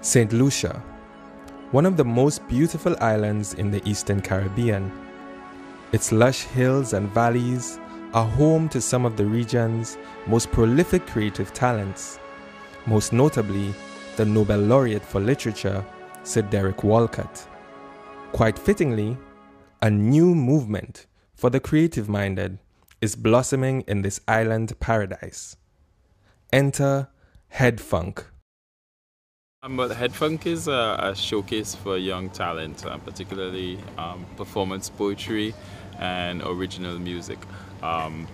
St. Lucia, one of the most beautiful islands in the Eastern Caribbean. Its lush hills and valleys are home to some of the region's most prolific creative talents, most notably the Nobel laureate for literature, Sir Derek Walcott. Quite fittingly, a new movement for the creative-minded is blossoming in this island paradise. Enter HeadPhunk. But HeadPhunk is a showcase for young talent, particularly performance poetry and original music.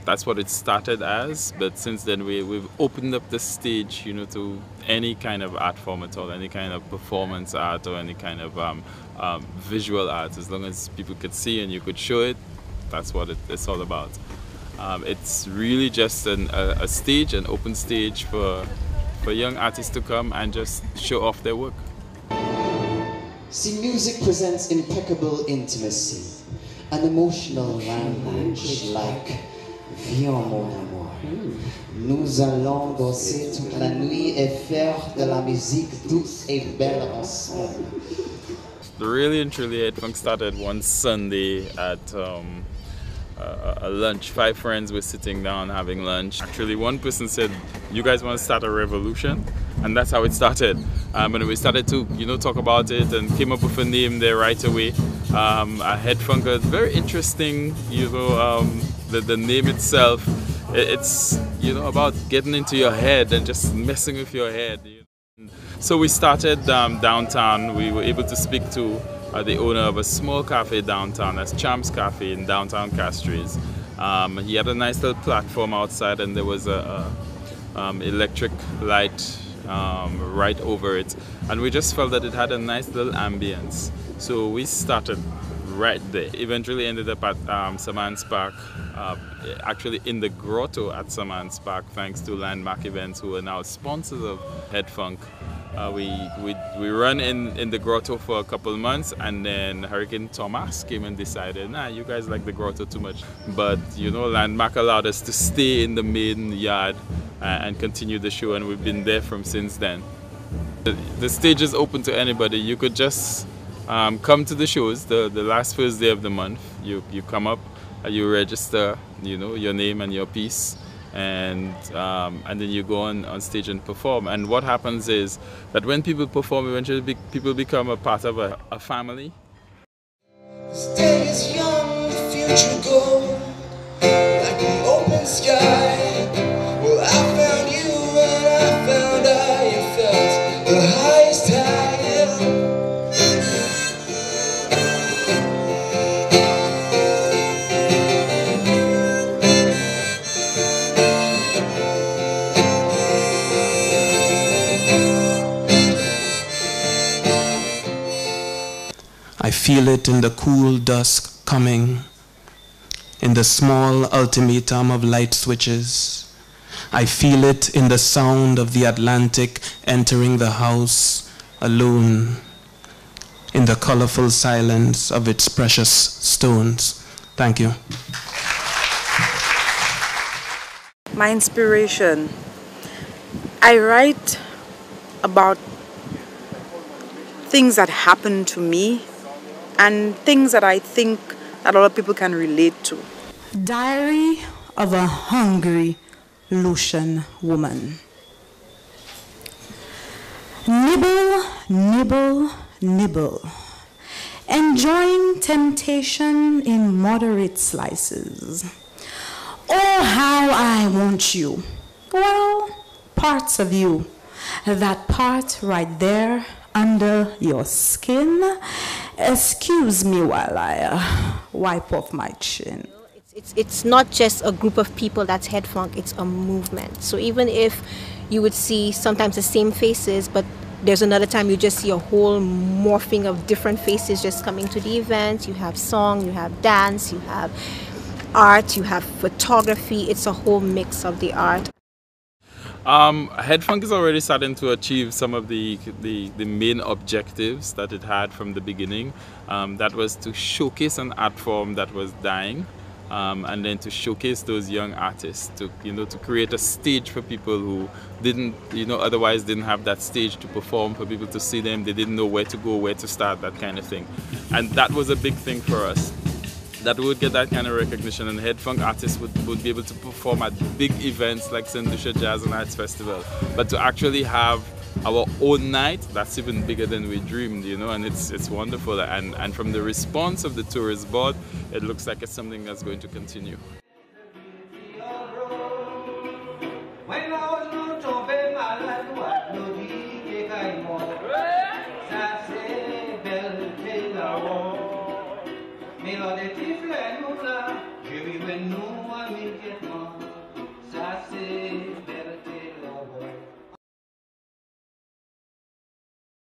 That's what it started as, but since then we've opened up the stage, to any kind of art form at all, any kind of performance art or any kind of visual art. As long as people could see and you could show it, that's what it's all about. It's really just a stage, an open stage for young artists to come and just show off their work. See, music presents impeccable intimacy, an emotional language like Viens mon amour. Nous allons danser toute la nuit et faire de la musique douce et belle ensemble. Really and truly, HeadPhunk started one Sunday at a lunch. 5 friends were sitting down having lunch. Actually, one person said, "You guys want to start a revolution?" And that's how it started. And we started to, talk about it and came up with a name there right away. A HeadPhunk, very interesting. The name itself, it's about getting into your head and just messing with your head. So we started downtown. We were able to speak to the owner of a small cafe downtown, that's Champs Cafe in downtown Castries. He had a nice little platform outside, and there was a electric light right over it, and we just felt that it had a nice little ambience. So we started right there. Eventually ended up at Samans Park, actually in the grotto at Samans Park, thanks to Landmark Events, who are now sponsors of HeadPhunk. We run in the grotto for a couple of months, and then Hurricane Thomas came and decided, nah, you guys like the grotto too much. But Landmark allowed us to stay in the main yard and continue the show, and we've been there from since then. The stage is open to anybody. You could just come to the shows the last first day of the month. You come up, you register, your name and your piece. And then you go on stage and perform. And what happens is that when people perform, eventually people become a part of a family. This day is young, the future gold, like the open sky. Well, I found you and I found I felt the highest high. I feel it in the cool dusk coming, in the small ultimatum of light switches. I feel it in the sound of the Atlantic entering the house alone, in the colorful silence of its precious stones. Thank you. My inspiration. I write about things that happen to me and things that I think that other people can relate to. Diary of a hungry Lucian woman. Nibble, nibble, nibble. Enjoying temptation in moderate slices. Oh, how I want you. Well, parts of you. That part right there under your skin. Excuse me while I wipe off my chin. It's not just a group of people that's HeadPhunk, it's a movement. So even if you would see sometimes the same faces, but there's another time you just see a whole morphing of different faces just coming to the event. You have song, you have dance, you have art, you have photography. It's a whole mix of the art. HeadPhunk is already starting to achieve some of the main objectives that it had from the beginning. That was to showcase an art form that was dying, and then to showcase those young artists, to to create a stage for people who didn't otherwise didn't have that stage to perform, for people to see them. They didn't know where to go, where to start, that kind of thing. And that was a big thing for us, that we would get that kind of recognition, and HeadPhunk artists would be able to perform at big events like St. Lucia Jazz and Arts Festival. But to actually have our own night, that's even bigger than we dreamed, and it's wonderful. And from the response of the tourist board, it looks like it's something that's going to continue. Mais la détif, nous là, je vis nous à